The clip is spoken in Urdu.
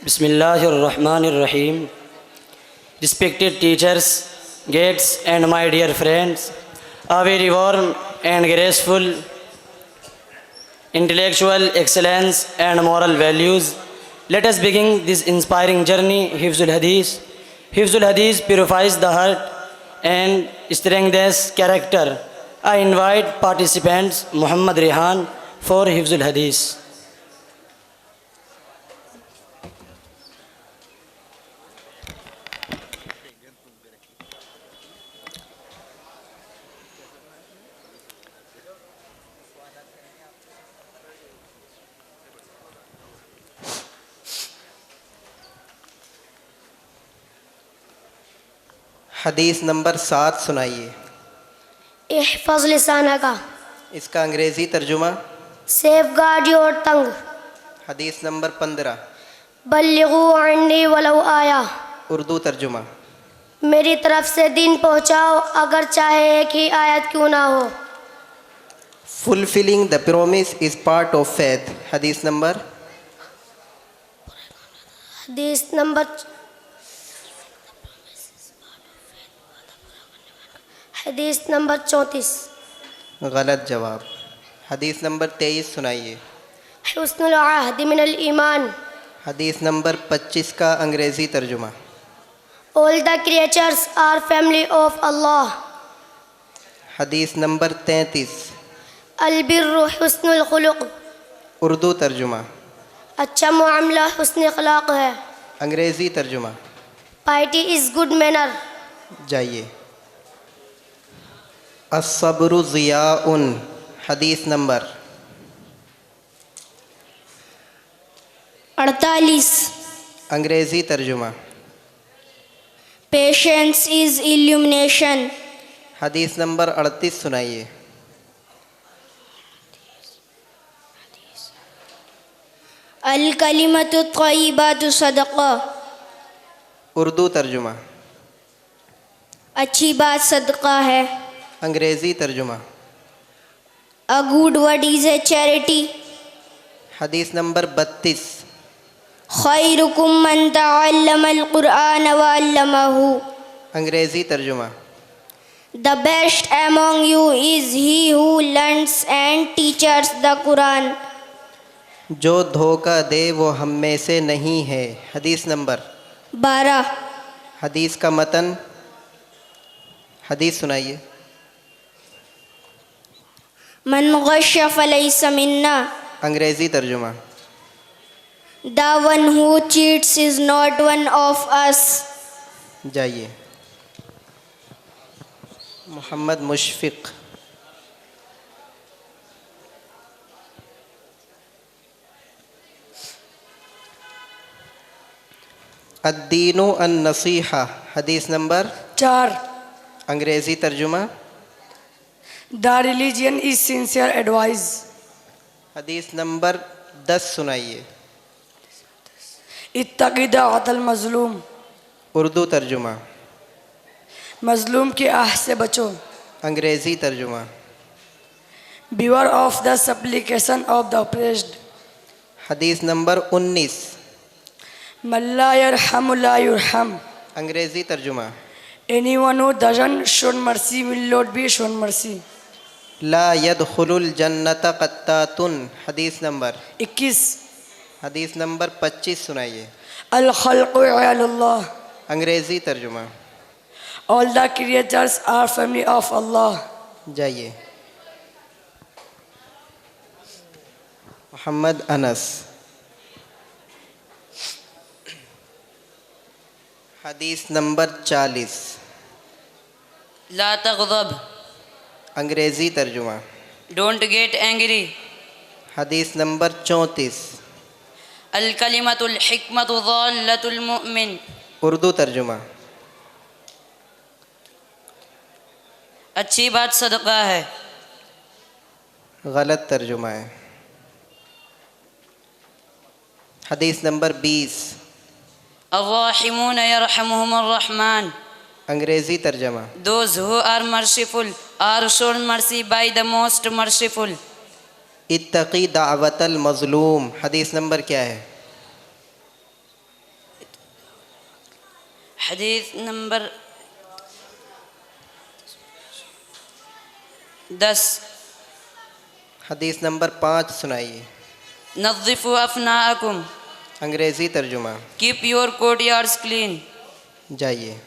Bismillahir Rahmanir Rahim. Respected teachers, guests, and my dear friends, a very warm and graceful intellectual excellence and moral values. Let us begin this inspiring journey. Hifzul Hadith. Hifzul Hadith purifies the heart and strengthens character. I invite participants Muhammad Rehan for Hifzul Hadith. حدیث نمبر 7 سنائیے. احفظ لسانہ کا اس کا انگریزی ترجمہ. Safeguard your tongue. حدیث نمبر 15 بلغوا عنی ولو آیا. اردو ترجمہ. میری طرف سے دین پہنچاؤ اگر چاہے ایک ہی آیت کیوں نہ ہو. Fulfilling the promise is part of faith. حدیث نمبر حدیث نمبر 34. غلط جواب. حدیث نمبر 23 سنائیے. حسن العہد من الایمان. حدیث نمبر 25 کا انگریزی ترجمہ. All the creatures are family of Allah. حدیث نمبر 33 البر حسن الخلق. اردو ترجمہ. اچھا معاملہ حسن اخلاق ہے. انگریزی ترجمہ. Piety is good manner. جائیے. الصبر ضیاء. حدیث نمبر 48. انگریزی ترجمہ. Patience is illumination. حدیث نمبر 38 سنائیے. الکلمۃ الطیبۃ صدقہ. اردو ترجمہ. اچھی بات صدقہ ہے. انگریزی ترجمہ. A good word is a charity. حدیث نمبر 32 خیرکم من تعلم القرآن وعلمہ. انگریزی ترجمہ. The best among you is he who learns and teaches the Quran. جو دھوکہ دے وہ ہم میں سے نہیں ہے. حدیث نمبر 12. حدیث کا متن. حدیث سنائیے. من غش فلیس منا. انگریزی ترجمہ. The one who cheats is not one of us. جائیے. محمد مشفق. الدین النصیحہ. حدیث نمبر 4. انگریزی ترجمہ. The religion is sincere advice. حدیث نمبر 10 سنائیے. اتقی دعوت المظلوم. اردو ترجمہ. مظلوم کی آہ سے بچو. انگریزی ترجمہ. Beware of the supplication of the oppressed. حدیث نمبر 19 من لا يرحم لا يرحم. انگریزی ترجمہ. Anyone who doesn't show mercy will not be shown mercy. لا يدخل الجنت قطات. حدیث نمبر 21. حدیث نمبر 25 سنائیے. الخلق عیال اللہ. انگریزی ترجمہ. All the creatures are family of Allah. جائیے. محمد انس. حدیث نمبر 40. لا تغضب. انگریزی ترجمہ. Don't get angry. حدیث نمبر 34. الکلمۃ الحکمۃ ضالۃ المؤمن. اردو ترجمہ. اچھی بات صدقہ ہے. غلط ترجمہ ہے. حدیث نمبر 20. الراحمون یرحمہم الرحمن. انگریزی ترجمہ. Those who are merciful are shown mercy by the most merciful. اتقی دعوت المظلوم. حدیث نمبر کیا ہے؟ حدیث نمبر 10. حدیث نمبر 5 سنائیے. نظفوا افناءکم. انگریزی ترجمہ. Keep your courtyards clean. جائیے.